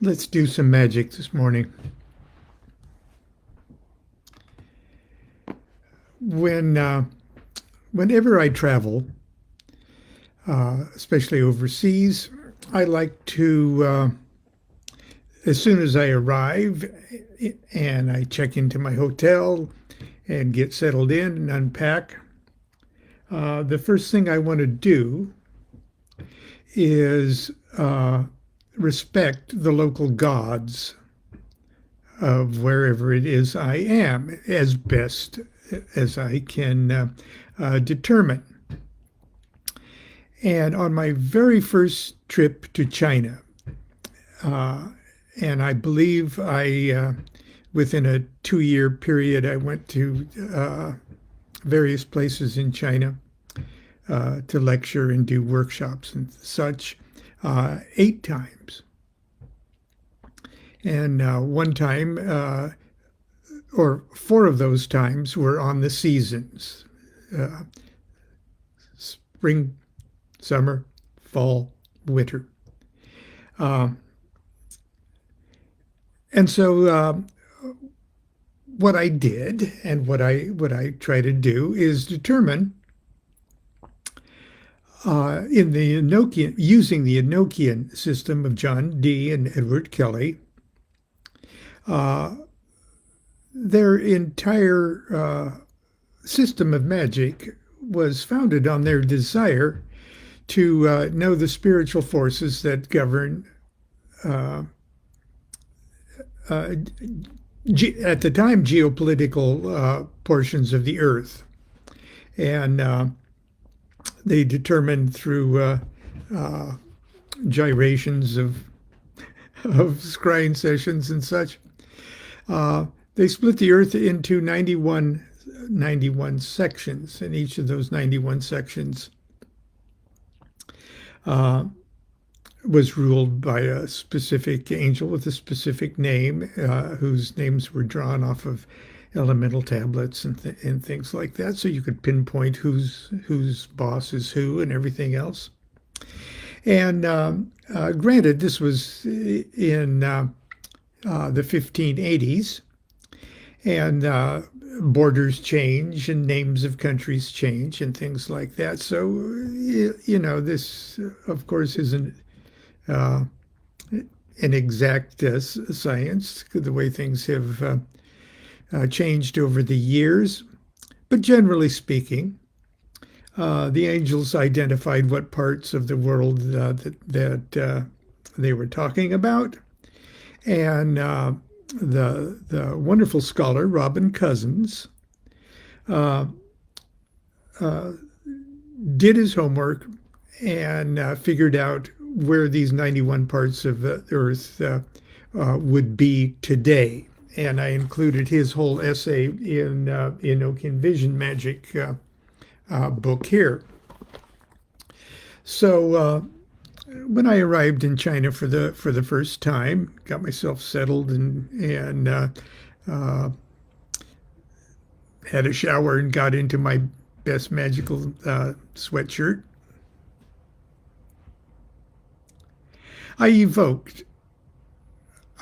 Let's do some magic this morning. When whenever I travel, especially overseas, I like to, as soon as I arrive and I check into my hotel and get settled in and unpack, the first thing I want to do is respect the local gods of wherever it is I am as best as I can determine. And on my very first trip to China, uh, and I believe within a 2-year period, I went to various places in China to lecture and do workshops and such 8 times. And one time, or 4 of those times, were on the seasons: uh, spring, summer, fall, winter. Uh, and so, what I did and what I try to do is determine in the Enochian, using the Enochian system of John Dee and Edward Kelly, uh, their entire system of magic was founded on their desire to know the spiritual forces that govern, uh, uh, at the time, geopolitical portions of the earth. And they determined through gyrations of scrying sessions and such. They split the earth into 91 sections, and each of those 91 sections was ruled by a specific angel with a specific name, whose names were drawn off of elemental tablets and things like that, so you could pinpoint whose boss is who and everything else. And granted, this was in the 1580s, and borders change and names of countries change and things like that. So, this, of course, isn't an exact science, the way things have changed over the years. But generally speaking, the angels identified what parts of the world that they were talking about. And the wonderful scholar Robin Cousins uh, uh, did his homework and figured out where these 91 parts of the earth would be today. And I included his whole essay in Enochian Vision Magic book here. So when I arrived in China for the first time, got myself settled and had a shower and got into my best magical sweatshirt. I evoked.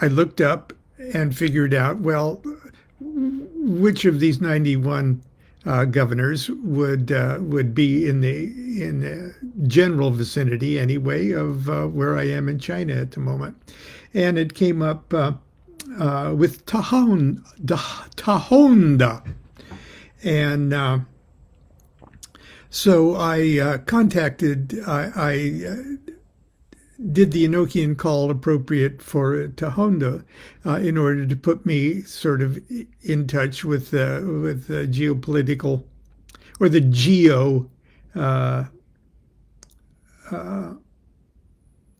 I looked up and figured out, well, which of these 91 governors would be in the general vicinity anyway of where I am in China at the moment. And it came up with Tahonda. And so I did the Enochian call appropriate for Tahonda in order to put me sort of in touch with the geopolitical, or the geo uh, uh,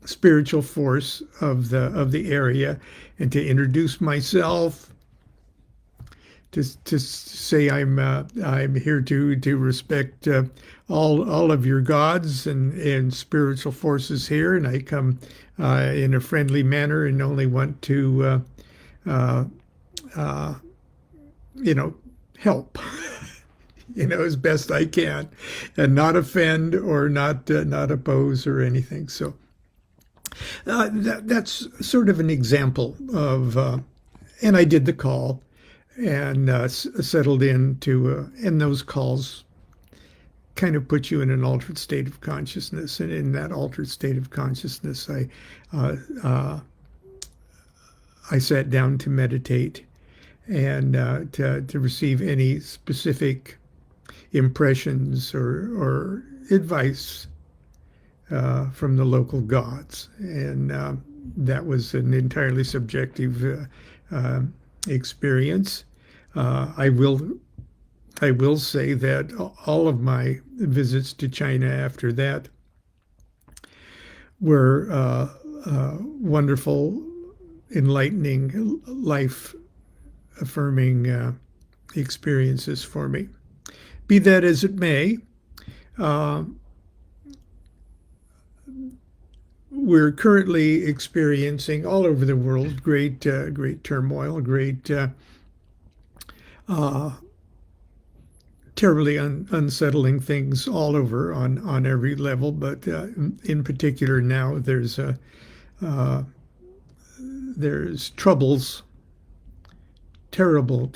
spiritual force of the area, and to introduce myself, to say I'm here to respect all of your gods and spiritual forces here, and I come in a friendly manner and only want to uh, uh, help, as best I can, and not offend or not oppose or anything. So That's sort of an example of, and I did the call and settled into, and those calls kind of put you in an altered state of consciousness. And in that altered state of consciousness, uh, uh, I sat down to meditate and to receive any specific impressions or advice from the local gods. And that was an entirely subjective experience. I will say that all of my visits to China after that were wonderful, enlightening, life-affirming experiences for me. Be that as it may, uh, we're currently experiencing all over the world great turmoil, great terribly unsettling things all over on every level. But in particular now, there's troubles, terrible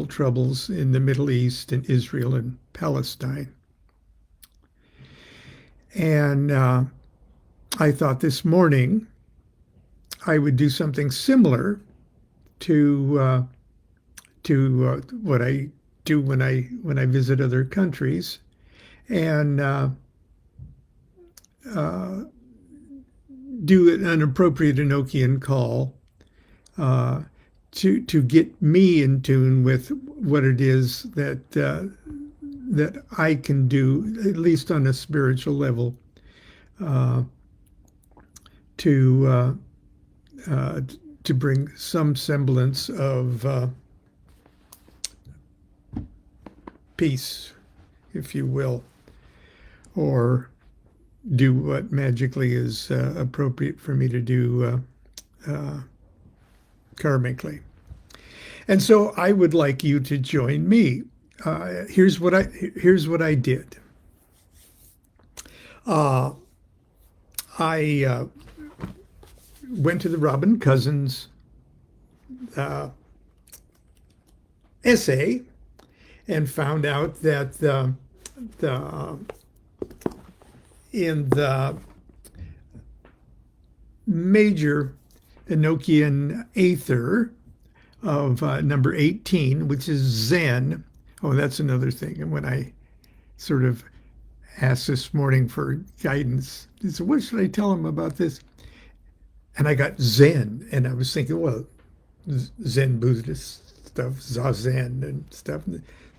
troubles in the Middle East and Israel and Palestine. And I thought this morning I would do something similar to what I do when I visit other countries, and do an appropriate Enochian call to get me in tune with what it is that I can do, at least on a spiritual level, to bring some semblance of peace, if you will, or do what magically is appropriate for me to do karmically. And so I would like you to join me. Here's what I did. I went to the Robin Cousins essay and found out that in the major Enochian aether of number 18, which is Zen. Oh, that's another thing. And when I sort of asked this morning for guidance, I said, what should I tell him about this? And I got Zen. And I was thinking, well, Zen Buddhist stuff, Zazen and stuff,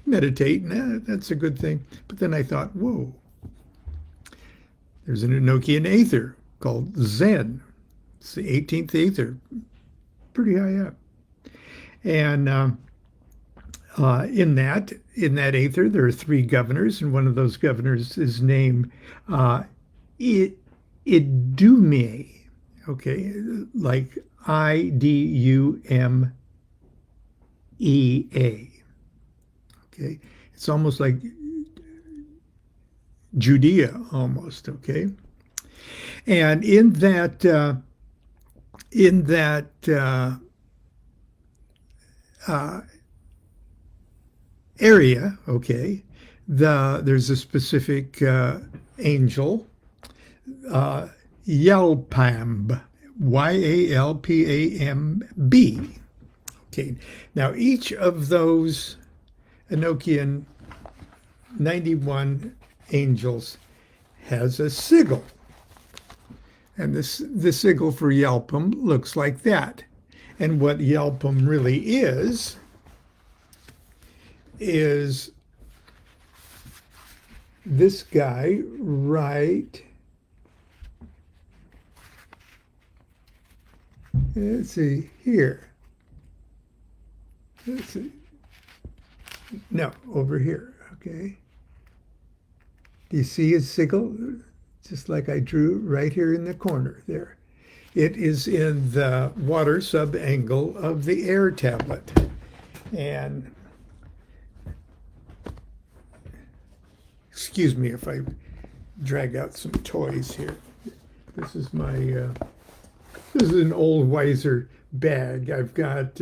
meditate, and that's a good thing. But then I thought, whoa, there's an Enochian aether called Zen. It's the 18th aether, pretty high up. And in that aether, there are 3 governors, and one of those governors is named Idume, okay, like Idumea. Okay, it's almost like Judea, almost. Okay, and in that area, okay, there's a specific angel, Yalpamb, Yalpamb. Okay, now each of those Enochian 91 angels has a sigil. And the sigil for Yalpam looks like that. And what Yalpam really is this guy right, let's see here. Let's see. No, over here, okay. Do you see his sigil? Just like I drew right here in the corner there. It is in the water sub-angle of the air tablet. And excuse me if I drag out some toys here. This is my is an old wiser bag. I've got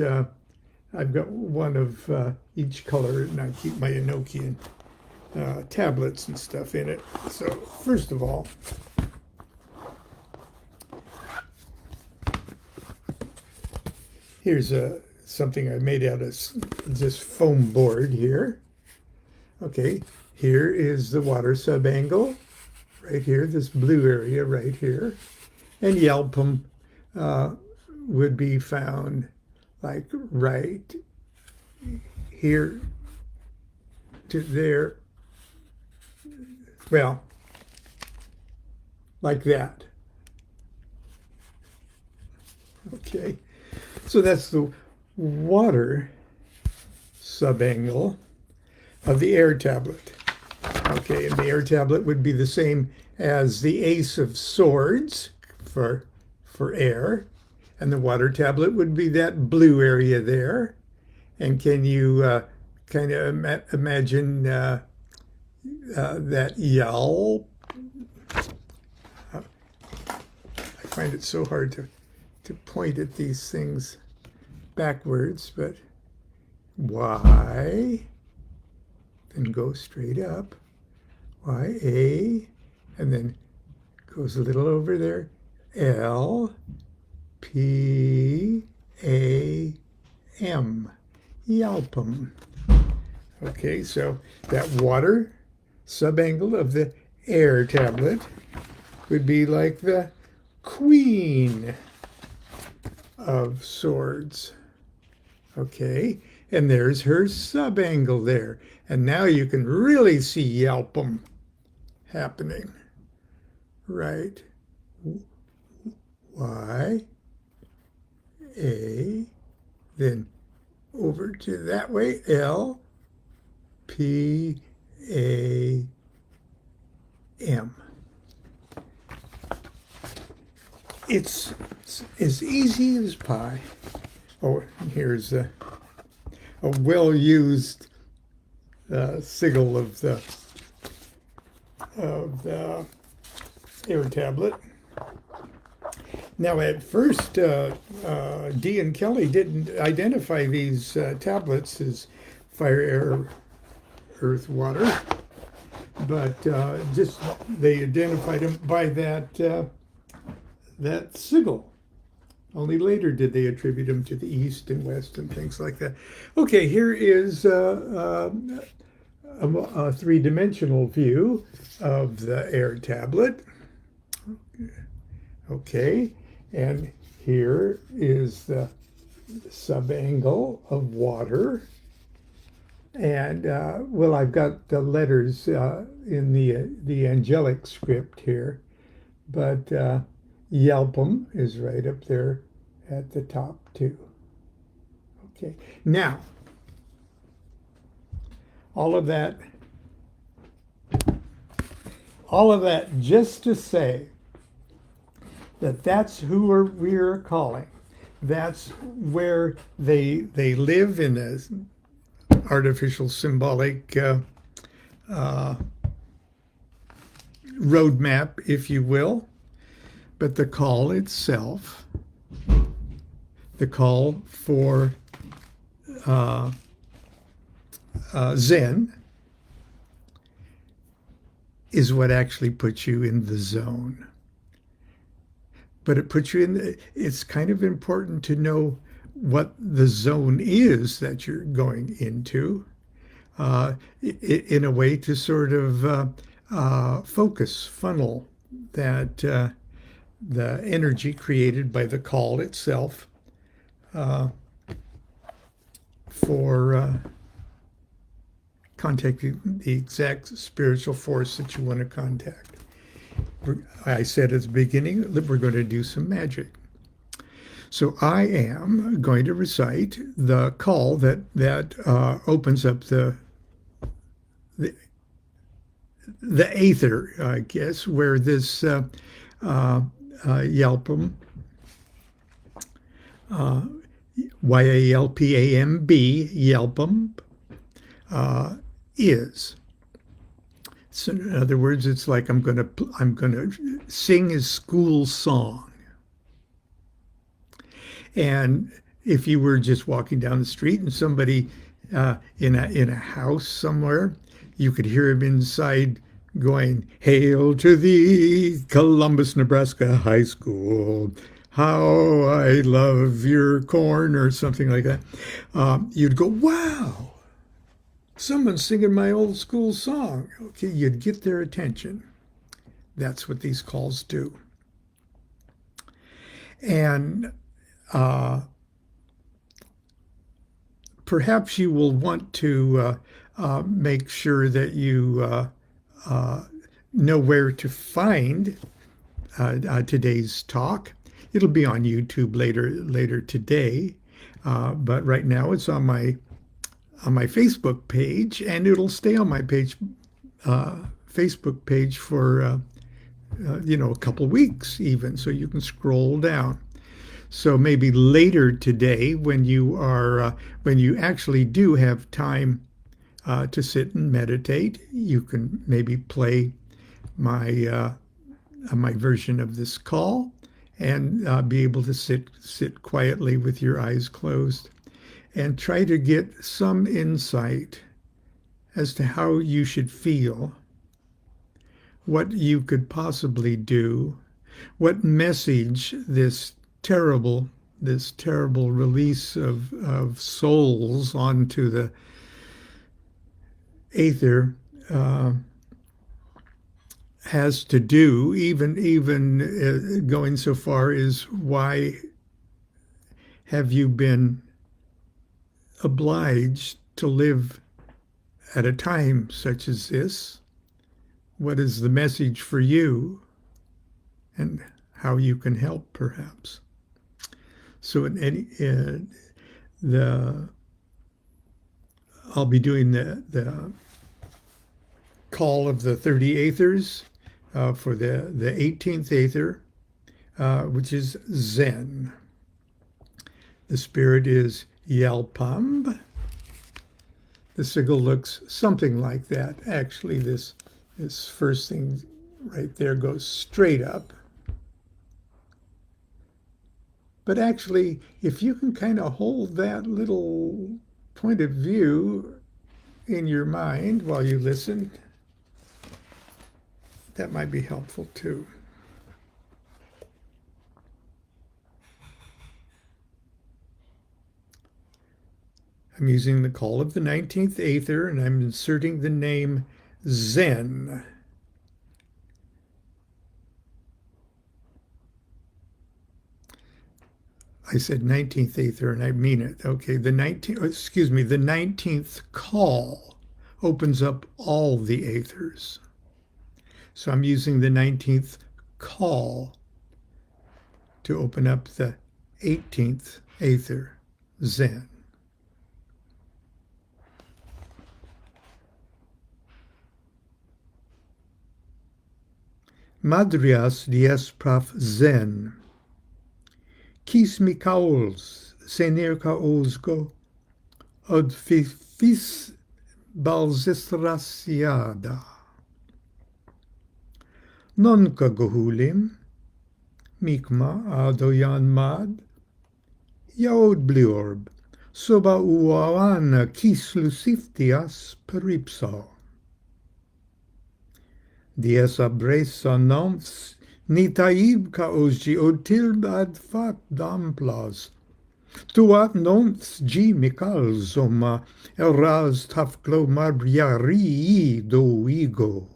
one of each color, and I keep my Enochian tablets and stuff in it. So first of all, here's something I made out of this foam board here. Okay, here is the water subangle, right here, this blue area right here. And Yelpum would be found like right here to there. Well, like that. Okay, so that's the water subangle of the air tablet. Okay, and the air tablet would be the same as the ace of swords for air, and the water tablet would be that blue area there. And can you kind of imagine that yell? I find it so hard to point at these things backwards, but Y, then go straight up, YA, and then goes a little over there, L, P, A, M, Yalpum. Okay, so that water subangle of the air tablet would be like the Queen of Swords. Okay, and there's her subangle there. And now you can really see Yalpum happening. Right? Y, A, then over to that way, L, P, A, M. It's as easy as pie. Oh, here's a well-used sigil of the air tablet. Now, at first, Dee and Kelly didn't identify these tablets as fire, air, earth, water, but just they identified them by that sigil. Only later did they attribute them to the east and west and things like that. Okay, here is a three-dimensional view of the air tablet. Okay, and here is the subangle of water. And, well, I've got the letters in the angelic script here, but Yelpum is right up there at the top, too. Okay, now, all of that just to say that that's who we're calling. That's where they live in the artificial symbolic roadmap, if you will. But the call itself, the call for Zen, is what actually puts you in the zone. But it puts you in, it's kind of important to know what the zone is that you're going into, in a way to sort of focus, funnel that the energy created by the call itself for contacting the exact spiritual force that you want to contact. I said at the beginning that we're going to do some magic. So I am going to recite the call that opens up the aether, I guess, where this Yalpum, Y-A-L-P-A-M-B, Yalpum, is. So in other words, it's like I'm gonna sing his school song. And if you were just walking down the street and somebody in a house somewhere, you could hear him inside going, "Hail to thee, Columbus, Nebraska High School. How I love your corn," or something like that. You'd go, "Wow, someone's singing my old school song." Okay, you'd get their attention. That's what these calls do. And perhaps you will want to make sure that you know where to find today's talk. It'll be on YouTube later today, but right now it's on my Facebook page, and it'll stay on my Facebook page for a couple weeks even, so you can scroll down. So maybe later today, when you actually do have time to sit and meditate, you can maybe play my version of this call and be able to sit quietly with your eyes closed and try to get some insight as to how you should feel, what you could possibly do, what message this terrible release of souls onto the aether has to do, even going so far as why have you been obliged to live at a time such as this? What is the message for you, and how you can help, perhaps? So I'll be doing the call of the 30 aethers for the 18th aether, which is Zen. The spirit is Yalpamb. The sigil looks something like that. Actually, this first thing right there goes straight up. But actually, if you can kind of hold that little point of view in your mind while you listen, that might be helpful too. I'm using the call of the 19th aether, and I'm inserting the name Zen. I said 19th aether, and I mean it. Okay, the 19th call opens up all the aethers. So I'm using the 19th call to open up the 18th aether, Zen. Madrias dies praf Zen. Kis mi kauls, sener kaosgo, od fis balzestrasiada. Non kagohulim, mikma adoyan mad, yaod bliorb, soba uawana kis luciftias peripsa. Dies abresa nons, nitaib kaosgi otilb ad fat damplas. Tuat nons gi mikalzoma eras tafklo marbriari do ego.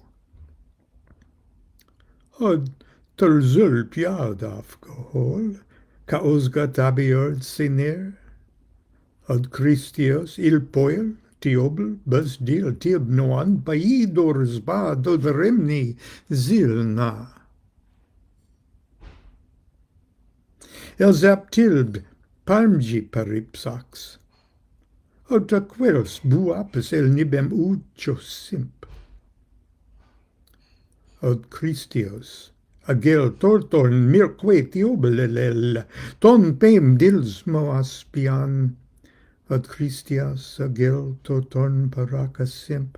Od terzul piadaf kohol, kaosga tabiord siner. Od Christios il poel, tiobl basdil tib noan paidors ba do remni zilna. El zaptilb palmgi paripsax. Od aqueros buapes el nibem ucho simp. Od Christios agel torton mirque tiobelel ton pem dilsmo aspian. Od Christias agel torton paracas simp.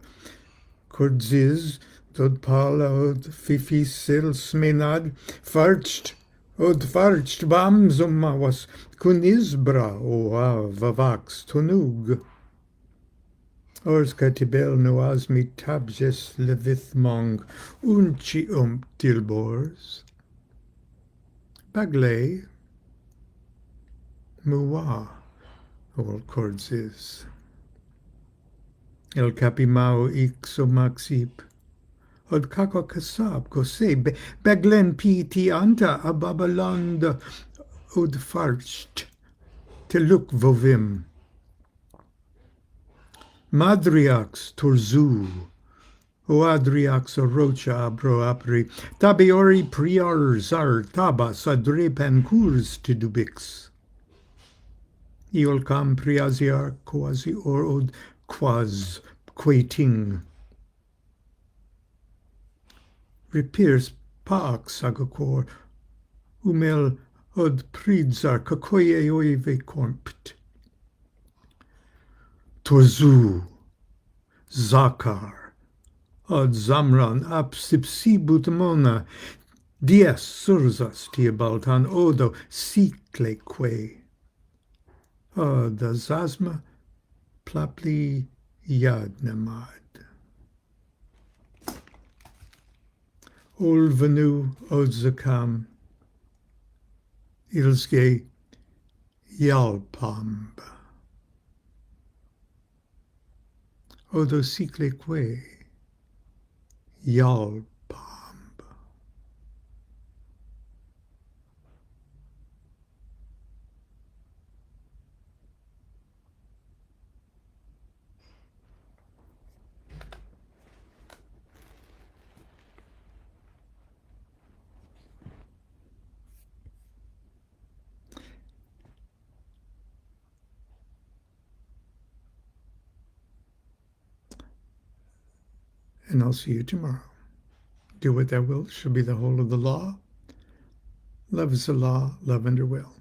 Cordziz dod pala od fifis smenad farcht Od farcht bam zomma was kunisbra o vavax tonug. Ors catibel noas mi tabjes levith mong unci tilbors. Bagley muwa all chords is. El capimao ixo maxip. Od kako kasab kose beglen piti anta ababaland od farcht teluk vovim. Madriax torzu o adriax rocha abro apri tabiori prior zar tabas adrepan kurs tidubix. Iol cam priasiar quasi or od quas quating. Repirs pax agakor umel od pridzar kakoye oive corpt. Torzu, Zakar, od Zamran apsipsibut mona, dies surzas tiebaltan odo sikleque. Od Zazma plapli yadnemad. Olvenu od Zakam, ilsge yalpamb. Odo sikleque yalpamb. And I'll see you tomorrow. Do what thou wilt shall be the whole of the law. Love is the law, love under will.